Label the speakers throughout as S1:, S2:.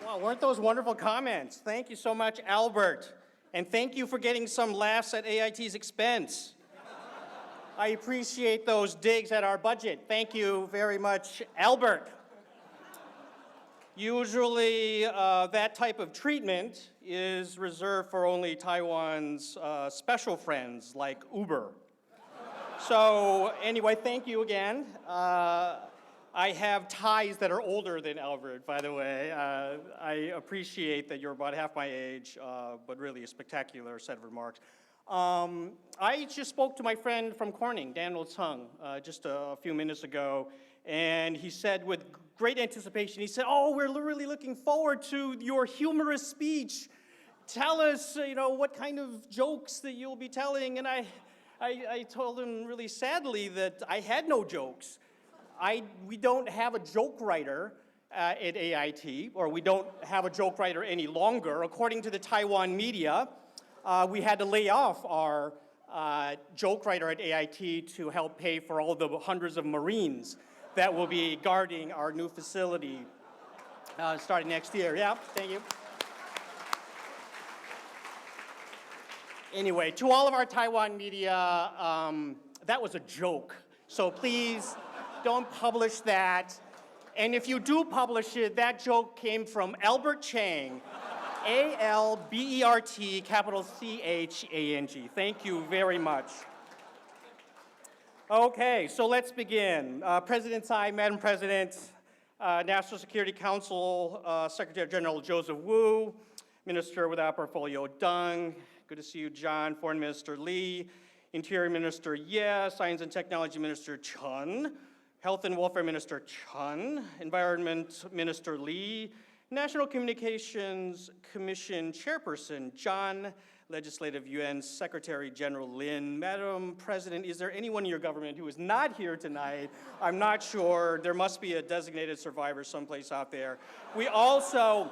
S1: Well, weren't those wonderful comments? Thank you so much, Albert. And thank you for getting some laughs at AIT's expense. I appreciate those digs at our budget. Thank you very much, Albert. Usually, that type of treatment is reserved for only Taiwan's special friends like Uber. So anyway, thank you again. I have ties that are older than Albert, by the way. I appreciate that you're about half my age, but really a spectacular set of remarks. I just spoke to my friend from Corning, Daniel Tseng, just a few minutes ago, and he said with great anticipation, he said, "Oh, we're really looking forward to your humorous speech. Tell us, what kind of jokes that you'll be telling." And I told him really sadly that I had no jokes. We don't have a joke writer at AIT, or we don't have a joke writer any longer. According to the Taiwan media, we had to lay off our joke writer at AIT to help pay for all the hundreds of Marines that will be guarding our new facility starting next year. Yeah, thank you. Anyway, to all of our Taiwan media, that was a joke. So please don't publish that. And if you do publish it, that joke came from Albert Chang, A-L-B-E-R-T, capital C-H-A-N-G. Thank you very much. Okay, so let's begin. President Tsai, Madam President, National Security Council, Secretary General Joseph Wu, Minister without portfolio Deng, good to see you, John, Foreign Minister Lee, Interior Minister Ye, Science and Technology Minister Chen, Health and Welfare Minister Chen, Environment Minister Lee, National Communications Commission Chairperson John, Legislative UN Secretary General Lin. Madam President, is there anyone in your government who is not here tonight? I'm not sure. There must be a designated survivor someplace out there. We also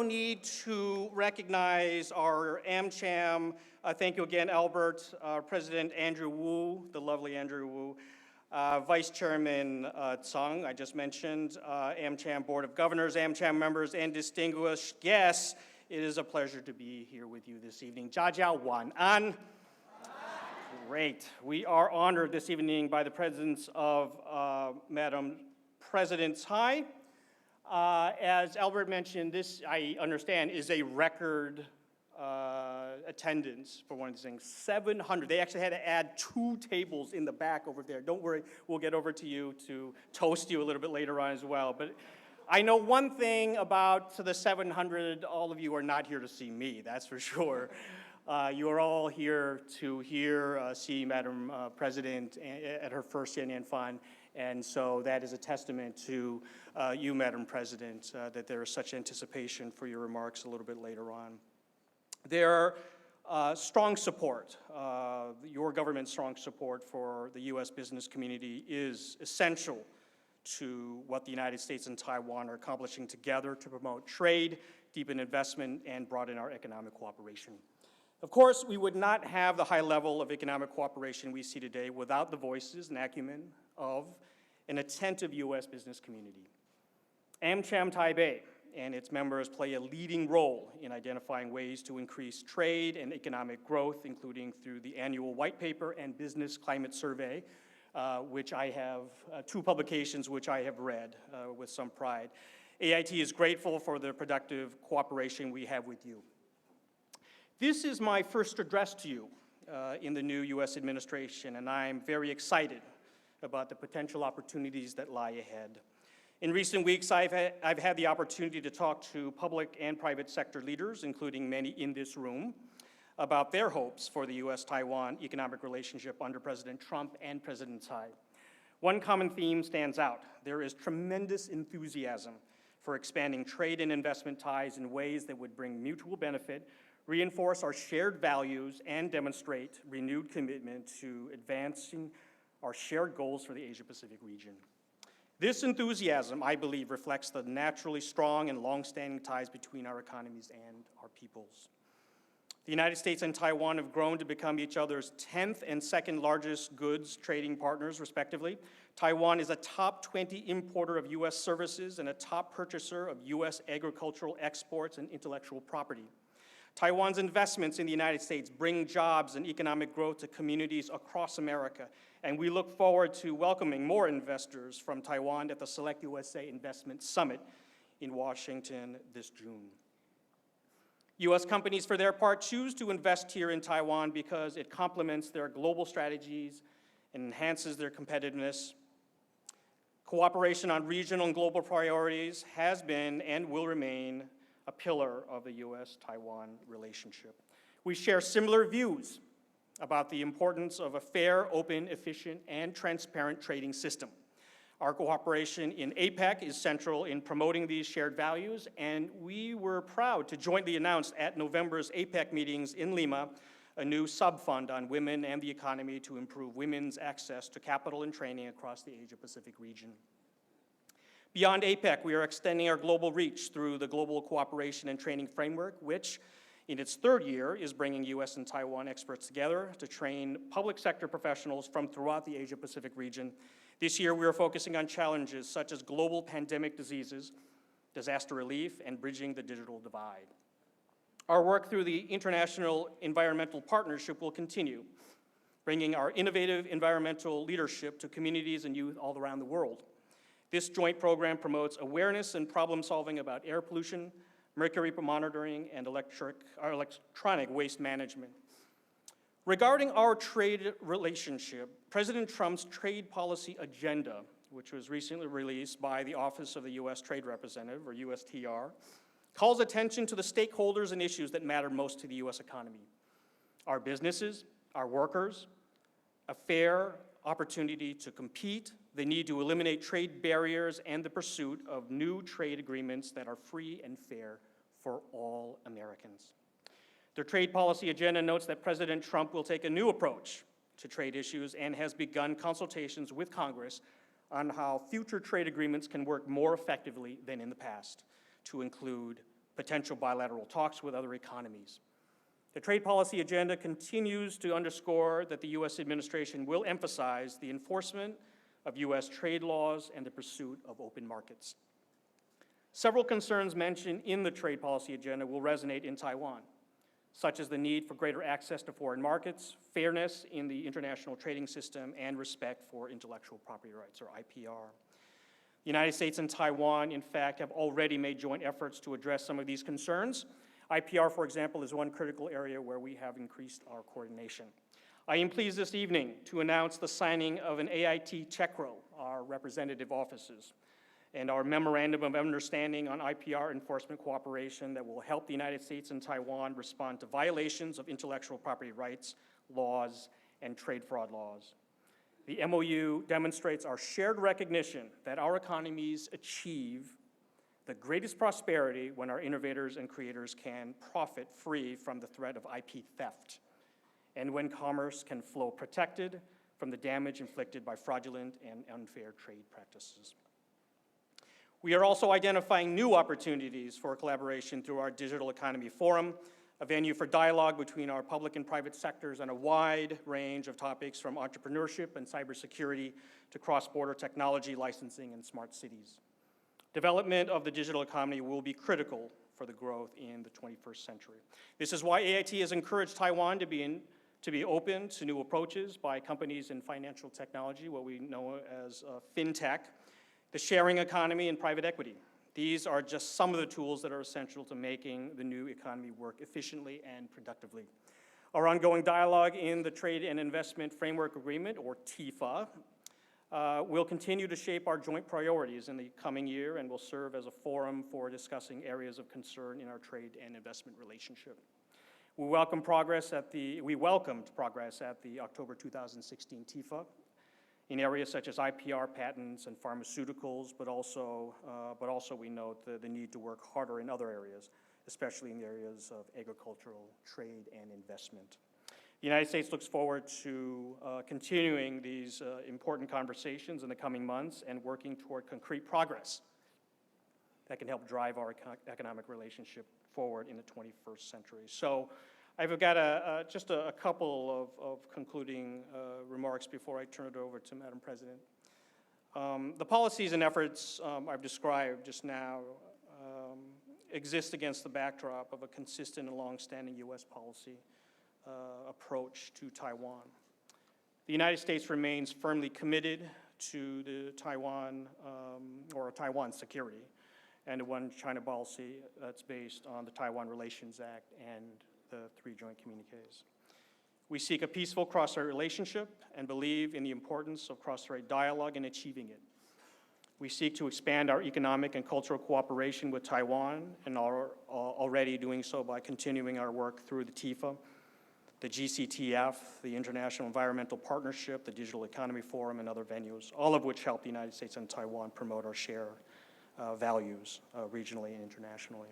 S1: need to recognize our AmCham. Thank you again, Albert. President Andrew Wu, the lovely Andrew Wu. Vice Chairman Tsang, I just mentioned, AmCham Board of Governors, AmCham members, and distinguished guests. It is a pleasure to be here with you this evening. Jia Wan An. Great. We are honored this evening by the presence of Madam President Tsai. As Albert mentioned, this, I understand, is a record attendance for one of these things. 700. They actually had to add 2 tables in the back over there. Don't worry, we'll get over to you to toast you a little bit later on as well. But I know one thing about the 700, all of you are not here to see me, that's for sure. You are all here to see Madam President at her first Hsieh Nien Fund. And so that is a testament to you, Madam President, that there is such anticipation for your remarks a little bit later on. Their strong support, your government's strong support for the U.S. business community is essential to what the United States and Taiwan are accomplishing together to promote trade, deepen investment, and broaden our economic cooperation. Of course, we would not have the high level of economic cooperation we see today without the voices and acumen of an attentive U.S. business community. AmCham Taipei and its members play a leading role in identifying ways to increase trade and economic growth, including through the annual white paper and business climate survey, which I have, 2 publications which I have read with some pride. AIT is grateful for the productive cooperation we have with you. This is my first address to you in the new U.S. administration, and I'm very excited about the potential opportunities that lie ahead. In recent weeks, I've had the opportunity to talk to public and private sector leaders, including many in this room, about their hopes for the U.S.-Taiwan economic relationship under President Trump and President Tsai. One common theme stands out. There is tremendous enthusiasm for expanding trade and investment ties in ways that would bring mutual benefit, reinforce our shared values, and demonstrate renewed commitment to advancing our shared goals for the Asia-Pacific region. This enthusiasm, I believe, reflects the naturally strong and long-standing ties between our economies and our peoples. The United States and Taiwan have grown to become each other's 10th and second largest goods trading partners, respectively. Taiwan is a top 20 importer of U.S. services and a top purchaser of U.S. agricultural exports and intellectual property. Taiwan's investments in the United States bring jobs and economic growth to communities across America, and we look forward to welcoming more investors from Taiwan at the Select USA Investment Summit in Washington this June. U.S. companies, for their part, choose to invest here in Taiwan because it complements their global strategies and enhances their competitiveness. Cooperation on regional and global priorities has been and will remain a pillar of the U.S.-Taiwan relationship. We share similar views about the importance of a fair, open, efficient, and transparent trading system. Our cooperation in APEC is central in promoting these shared values, and we were proud to jointly announce at November's APEC meetings in Lima a new sub-fund on women and the economy to improve women's access to capital and training across the Asia-Pacific region. Beyond APEC, we are extending our global reach through the Global Cooperation and Training Framework, which, in its third year, is bringing U.S. and Taiwan experts together to train public sector professionals from throughout the Asia-Pacific region. This year, we are focusing on challenges such as global pandemic diseases, disaster relief, and bridging the digital divide. Our work through the International Environmental Partnership will continue, bringing our innovative environmental leadership to communities and youth all around the world. This joint program promotes awareness and problem solving about air pollution, mercury monitoring, and electronic waste management. Regarding our trade relationship, President Trump's trade policy agenda, which was recently released by the Office of the U.S. Trade Representative, or USTR, calls attention to the stakeholders and issues that matter most to the U.S. economy. Our businesses, our workers, a fair opportunity to compete, the need to eliminate trade barriers, and the pursuit of new trade agreements that are free and fair for all Americans. The trade policy agenda notes that President Trump will take a new approach to trade issues and has begun consultations with Congress on how future trade agreements can work more effectively than in the past, to include potential bilateral talks with other economies. The trade policy agenda continues to underscore that the U.S. administration will emphasize the enforcement of U.S. trade laws and the pursuit of open markets. Several concerns mentioned in the trade policy agenda will resonate in Taiwan, such as the need for greater access to foreign markets, fairness in the international trading system, and respect for intellectual property rights, or IPR. The United States and Taiwan, in fact, have already made joint efforts to address some of these concerns. IPR, for example, is one critical area where we have increased our coordination. I am pleased this evening to announce the signing of an AIT CHECRO, our representative offices, and our Memorandum of Understanding on IPR enforcement cooperation that will help the United States and Taiwan respond to violations of intellectual property rights, laws, and trade fraud laws. The MOU demonstrates our shared recognition that our economies achieve the greatest prosperity when our innovators and creators can profit free from the threat of IP theft, and when commerce can flow protected from the damage inflicted by fraudulent and unfair trade practices. We are also identifying new opportunities for collaboration through our Digital Economy Forum, a venue for dialogue between our public and private sectors on a wide range of topics from entrepreneurship and cybersecurity to cross-border technology licensing and smart cities. Development of the digital economy will be critical for the growth in the 21st century. This is why AIT has encouraged Taiwan to be open to new approaches by companies in financial technology, what we know as fintech, the sharing economy, and private equity. These are just some of the tools that are essential to making the new economy work efficiently and productively. Our ongoing dialogue in the Trade and Investment Framework Agreement, or TIFA, will continue to shape our joint priorities in the coming year and will serve as a forum for discussing areas of concern in our trade and investment relationship. We welcomed progress at the October 2016 TIFA in areas such as IPR patents and pharmaceuticals, but also we note the need to work harder in other areas, especially in the areas of agricultural trade and investment. The United States looks forward to continuing these important conversations in the coming months and working toward concrete progress that can help drive our economic relationship forward in the 21st century. So I've got just a couple of concluding remarks before I turn it over to Madam President. The policies and efforts I've described just now exist against the backdrop of a consistent and longstanding U.S. policy approach to Taiwan. The United States remains firmly committed to the Taiwan security and the One China policy that's based on the Taiwan Relations Act and the 3 joint communiques. We seek a peaceful cross-strait relationship and believe in the importance of cross-strait dialogue in achieving it. We seek to expand our economic and cultural cooperation with Taiwan and are already doing so by continuing our work through the TIFA, the GCTF, the International Environmental Partnership, the Digital Economy Forum, and other venues, all of which help the United States and Taiwan promote our shared values regionally and internationally.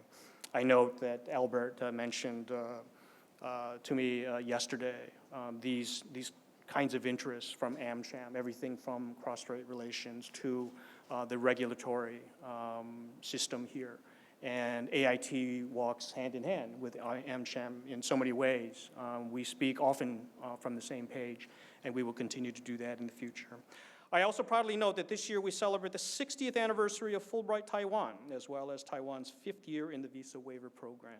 S1: I note that Albert mentioned to me yesterday these kinds of interests from AmCham, everything from cross-strait relations to the regulatory system here. And AIT walks hand in hand with AmCham in so many ways. We speak often from the same page, and we will continue to do that in the future. I also proudly note that this year we celebrate the 60th anniversary of Fulbright Taiwan, as well as Taiwan's 5th year in the visa waiver program,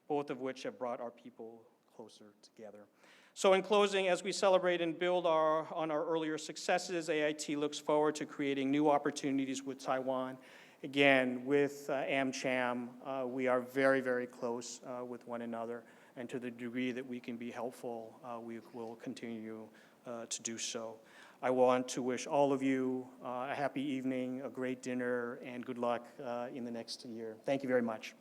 S1: both of which have brought our people closer together. So in closing, as we celebrate and build on our earlier successes, AIT looks forward to creating new opportunities with Taiwan. Again, with AmCham, we are very, very close with one another, and to the degree that we can be helpful, we will continue to do so. I want to wish all of you a happy evening, a great dinner, and good luck in the next year. Thank you very much.